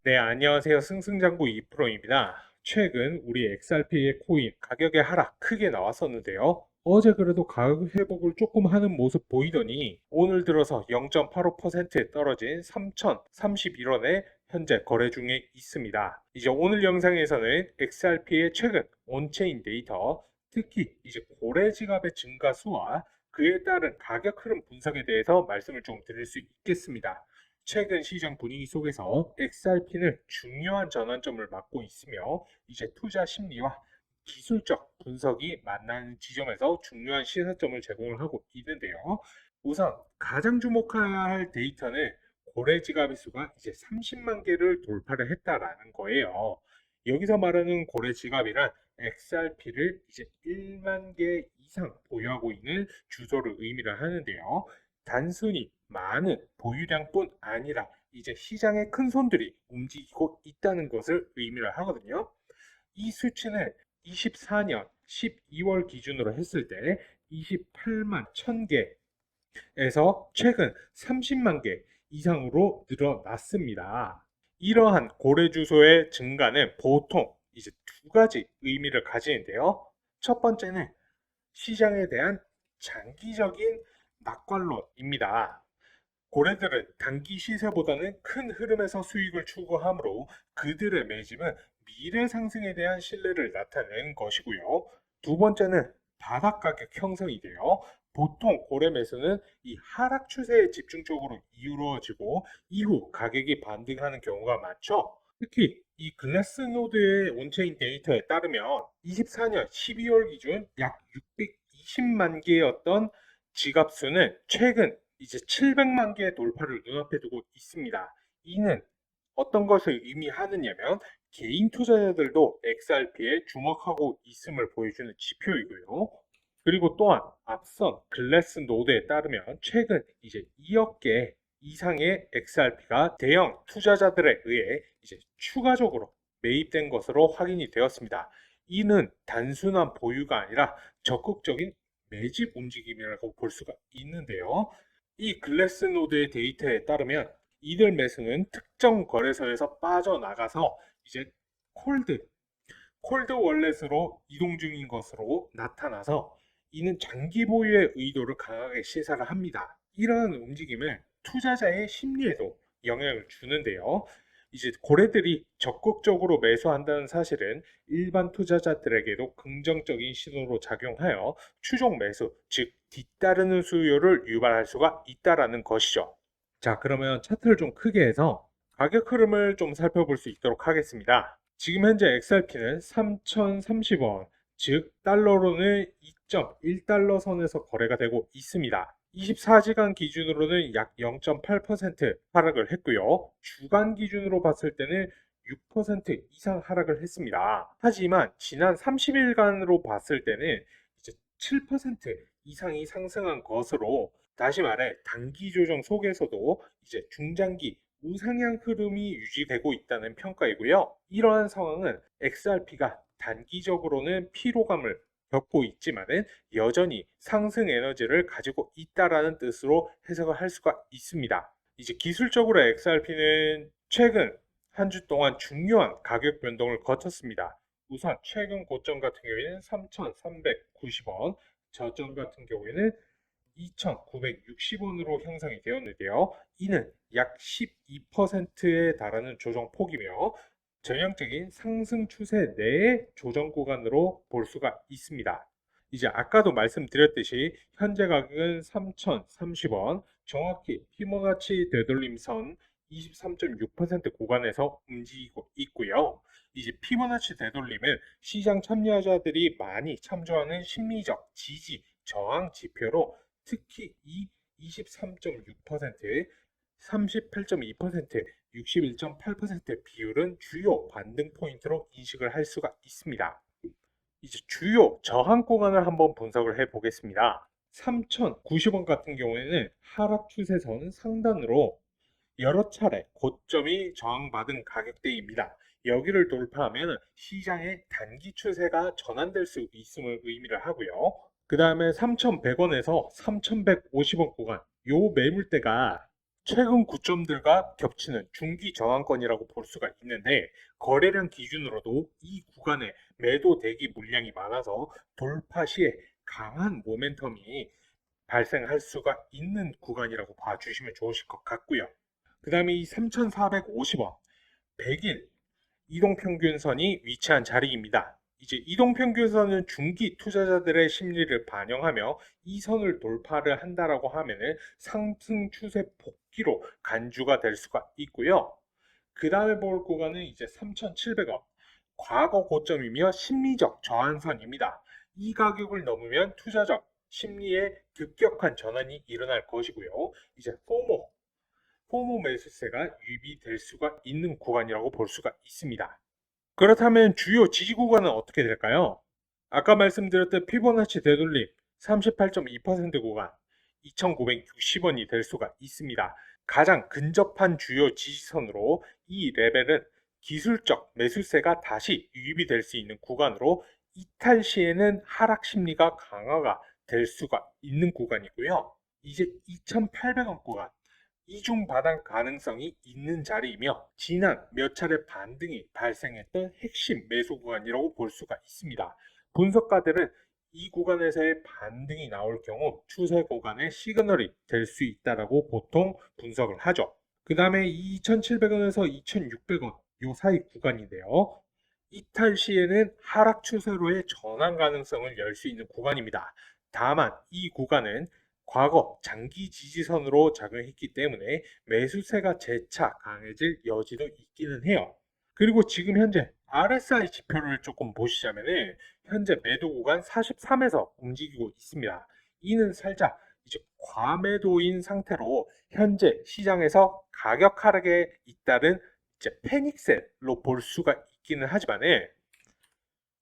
네, 안녕하세요. 승승장구 2프로입니다. 최근 우리 XRP의 코인 가격의 하락 크게 나왔었는데요. 어제 그래도 가격 회복을 조금 하는 모습 보이더니 오늘 들어서 0.85% 떨어진 3,031원에 현재 거래 중에 있습니다. 이제 오늘 영상에서는 XRP의 최근 온체인 데이터, 특히 이제 고래 지갑의 증가 수와 그에 따른 가격 흐름 분석에 대해서 말씀을 좀 드릴 수 있겠습니다. 최근 시장 분위기 속에서 XRP는 중요한 전환점을 맞고 있으며 이제 투자 심리와 기술적 분석이 만나는 지점에서 중요한 시사점을 제공을 하고 있는데요. 우선 가장 주목해야 할 데이터는 고래 지갑의 수가 이제 30만 개를 돌파를 했다라는 거예요. 여기서 말하는 고래 지갑이란 XRP를 이제 1만 개 이상 보유하고 있는 주소를 의미를 하는데요. 단순히 많은 보유량뿐 아니라 이제 시장의 큰 손들이 움직이고 있다는 것을 의미를 하거든요. 이 수치는 24년 12월 기준으로 했을 때 28만 1000개에서 최근 30만 개 이상으로 늘어났습니다. 이러한 고래 주소의 증가는 보통 이제 두 가지 의미를 가지는데요. 첫 번째는 시장에 대한 장기적인 낙관론입니다. 고래들은 단기 시세보다는 큰 흐름에서 수익을 추구하므로 그들의 매집은 미래 상승에 대한 신뢰를 나타내는 것이고요. 두 번째는 바닥 가격 형성이 되어 보통 고래 매수는 이 하락 추세에 집중적으로 이루어지고 이후 가격이 반등하는 경우가 많죠. 특히 이 글래스노드의 온체인 데이터에 따르면 24년 12월 기준 약 620만 개였던 지갑 수는 최근 이제 700만 개의 돌파를 눈앞에 두고 있습니다. 이는 어떤 것을 의미하느냐면 개인 투자자들도 XRP에 주목하고 있음을 보여주는 지표이고요. 그리고 또한 앞선 글래스 노드에 따르면 최근 이제 2억 개 이상의 XRP가 대형 투자자들에 의해 이제 추가적으로 매입된 것으로 확인이 되었습니다. 이는 단순한 보유가 아니라 적극적인 매집 움직임이라고 볼 수가 있는데요. 이 글래스노드의 데이터에 따르면 이들 매수는 특정 거래소에서 빠져나가서 이제 콜드, 콜드 월렛으로 이동 중인 것으로 나타나서 이는 장기 보유의 의도를 강하게 시사를 합니다. 이러한 움직임을 투자자의 심리에도 영향을 주는데요. 이제 고래들이 적극적으로 매수한다는 사실은 일반 투자자들에게도 긍정적인 신호로 작용하여 추종 매수, 즉 뒤따르는 수요를 유발할 수가 있다라는 것이죠. 자, 그러면 차트를 좀 크게 해서 가격 흐름을 좀 살펴볼 수 있도록 하겠습니다. 지금 현재 XRP는 3030원, 즉 달러로는 2.1달러 선에서 거래가 되고 있습니다. 24시간 기준으로는 약 0.8% 하락을 했고요. 주간 기준으로 봤을 때는 6% 이상 하락을 했습니다. 하지만 지난 30일간으로 봤을 때는 이제 7% 이상이 상승한 것으로, 다시 말해 단기 조정 속에서도 이제 중장기 우상향 흐름이 유지되고 있다는 평가이고요. 이러한 상황은 XRP가 단기적으로는 피로감을 겪고 있지만은 여전히 상승 에너지를 가지고 있다라는 뜻으로 해석을 할 수가 있습니다. 이제 기술적으로 XRP는 최근 한 주 동안 중요한 가격 변동을 거쳤습니다. 우선 최근 고점 같은 경우에는 3,390원, 저점 같은 경우에는 2,960원으로 형성이 되었는데요. 이는 약 12%에 달하는 조정폭이며 전형적인 상승 추세 내의 조정 구간으로 볼 수가 있습니다. 이제 아까도 말씀드렸듯이 현재 가격은 3,030원, 정확히 피보나치 되돌림선 23.6% 구간에서 움직이고 있고요. 이제 피보나치 되돌림은 시장 참여자들이 많이 참조하는 심리적 지지, 저항 지표로 특히 이 23.6%, 38.2%, 61.8% 비율은 주요 반등 포인트로 인식을 할 수가 있습니다. 이제 주요 저항 구간을 한번 분석을 해 보겠습니다. 3,090원 같은 경우에는 하락 추세선 상단으로 여러 차례 고점이 저항받은 가격대입니다. 여기를 돌파하면 시장의 단기 추세가 전환될 수 있음을 의미를 하고요. 그 다음에 3,100원에서 3,150원 구간, 요 매물대가 최근 고점들과 겹치는 중기 저항권이라고 볼 수가 있는데, 거래량 기준으로도 이 구간에 매도 대기 물량이 많아서 돌파 시에 강한 모멘텀이 발생할 수가 있는 구간이라고 봐주시면 좋으실 것 같고요. 그 다음에 이 3,450원 100일 이동평균선이 위치한 자리입니다. 이제 이동평균선은 중기 투자자들의 심리를 반영하며 이 선을 돌파를 한다라고 하면은 상승 추세 복귀로 간주가 될 수가 있고요. 그 다음에 볼 구간은 이제 3,700원. 과거 고점이며 심리적 저항선입니다. 이 가격을 넘으면 투자적 심리에 급격한 전환이 일어날 것이고요. 이제 포모 매수세가 유입될 수가 있는 구간이라고 볼 수가 있습니다. 그렇다면 주요 지지 구간은 어떻게 될까요? 아까 말씀드렸던 피보나치 되돌림 38.2% 구간 2,960원이 될 수가 있습니다. 가장 근접한 주요 지지선으로 이 레벨은 기술적 매수세가 다시 유입이 될 수 있는 구간으로 이탈 시에는 하락 심리가 강화가 될 수가 있는 구간이고요. 이제 2,800원 구간 이중 바닥 가능성이 있는 자리이며 지난 몇 차례 반등이 발생했던 핵심 매수 구간이라고 볼 수가 있습니다. 분석가들은 이 구간에서의 반등이 나올 경우 추세 구간의 시그널이 될 수 있다라고 보통 분석을 하죠. 그 다음에 2,700원에서 2,600원 요 사이 구간인데요. 이탈 시에는 하락 추세로의 전환 가능성을 열 수 있는 구간입니다. 다만 이 구간은 과거 장기 지지선으로 작용했기 때문에 매수세가 재차 강해질 여지도 있기는 해요. 그리고 지금 현재 RSI 지표를 조금 보시자면 현재 매도 구간 43에서 움직이고 있습니다. 이는 살짝 이제 과매도인 상태로 현재 시장에서 가격 하락에 잇따른 이제 패닉셀로 볼 수가 있기는 하지만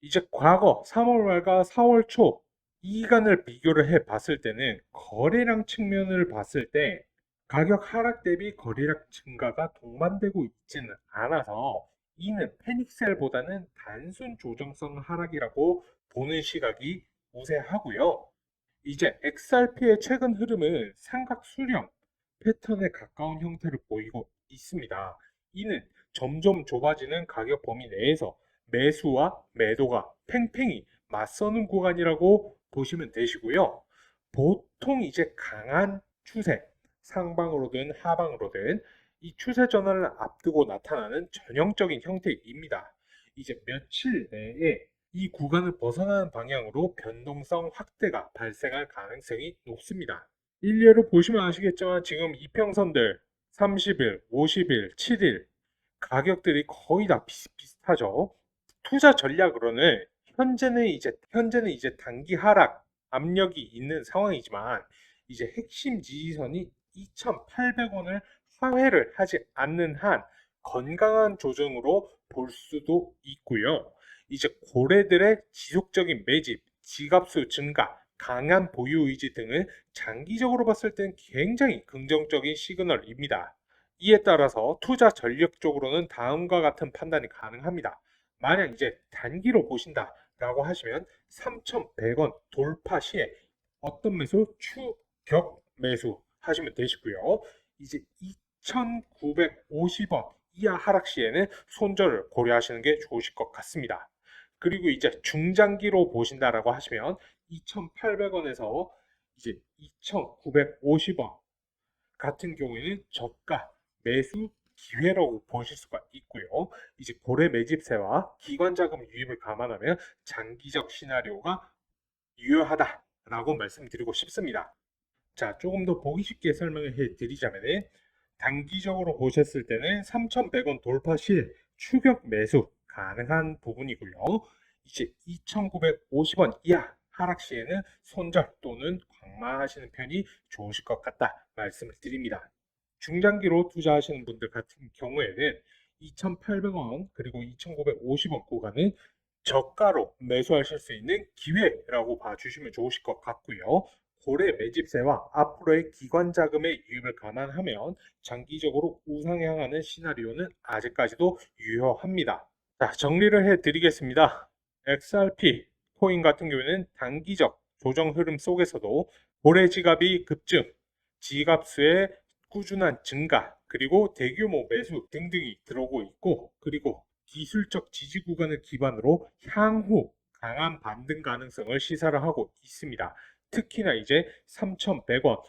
이제 과거 3월 말과 4월 초 이간을 비교를 해 봤을 때는 거래량 측면을 봤을 때 가격 하락 대비 거래량 증가가 동반되고 있지는 않아서 이는 패닉셀보다는 단순 조정성 하락이라고 보는 시각이 우세하고요. 이제 XRP의 최근 흐름은 삼각 수렴 패턴에 가까운 형태를 보이고 있습니다. 이는 점점 좁아지는 가격 범위 내에서 매수와 매도가 팽팽히 맞서는 구간이라고 보시면 되시고요. 보통 이제 강한 추세, 상방으로든 하방으로든 이 추세 전환을 앞두고 나타나는 전형적인 형태입니다. 이제 며칠 내에 이 구간을 벗어나는 방향으로 변동성 확대가 발생할 가능성이 높습니다. 일례로 보시면 아시겠지만 지금 이평선들 30일, 50일, 7일 가격들이 거의 다 비슷비슷하죠. 투자 전략으로는 현재는 이제 단기 하락 압력이 있는 상황이지만 이제 핵심 지지선이 2,800원을 하회를 하지 않는 한 건강한 조정으로 볼 수도 있고요. 이제 고래들의 지속적인 매집, 지갑수 증가, 강한 보유 의지 등은 장기적으로 봤을 땐 굉장히 긍정적인 시그널입니다. 이에 따라서 투자 전략적으로는 다음과 같은 판단이 가능합니다. 만약 이제 단기로 보신다라고 하시면 3,100원 돌파 시에 어떤 매수? 추격 매수 하시면 되시고요. 이제 2,950원 이하 하락 시에는 손절을 고려하시는 게 좋으실 것 같습니다. 그리고 이제 중장기로 보신다라고 하시면 2,800원에서 이제 2,950원 같은 경우에는 저가 매수 기회라고 보실 수가 있고요. 이제 고래 매집세와 기관 자금 유입을 감안하면 장기적 시나리오가 유효하다라고 말씀드리고 싶습니다. 자, 조금 더 보기 쉽게 설명을 해드리자면 단기적으로 보셨을 때는 3,100원 돌파 시에 추격 매수 가능한 부분이고요. 이제 2,950원 이하 하락 시에는 손절 또는 광마하시는 편이 좋으실 것 같다 말씀을 드립니다. 중장기로 투자하시는 분들 같은 경우에는 2,800원 그리고 2,950원 구간은 저가로 매수하실 수 있는 기회라고 봐주시면 좋으실 것 같고요. 고래 매집세와 앞으로의 기관 자금의 유입을 감안하면 장기적으로 우상향하는 시나리오는 아직까지도 유효합니다. 자, 정리를 해드리겠습니다. XRP 코인 같은 경우에는 단기적 조정 흐름 속에서도 고래 지갑이 급증, 지갑수의 꾸준한 증가, 그리고 대규모 매수 등등이 들어오고 있고, 그리고 기술적 지지 구간을 기반으로 향후 강한 반등 가능성을 시사를 하고 있습니다. 특히나 이제 3,100원,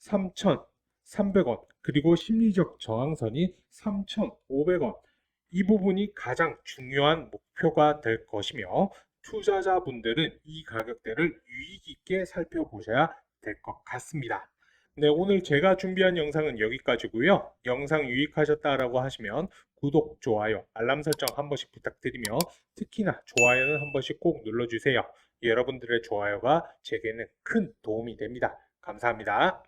3,300원, 그리고 심리적 저항선이 3,500원. 이 부분이 가장 중요한 목표가 될 것이며, 투자자분들은 이 가격대를 유의 깊게 살펴보셔야 될 것 같습니다. 네, 오늘 제가 준비한 영상은 여기까지고요. 영상 유익하셨다라고 하시면 구독, 좋아요, 알람 설정 한 번씩 부탁드리며, 특히나 좋아요는 한 번씩 꼭 눌러주세요. 여러분들의 좋아요가 제게는 큰 도움이 됩니다. 감사합니다.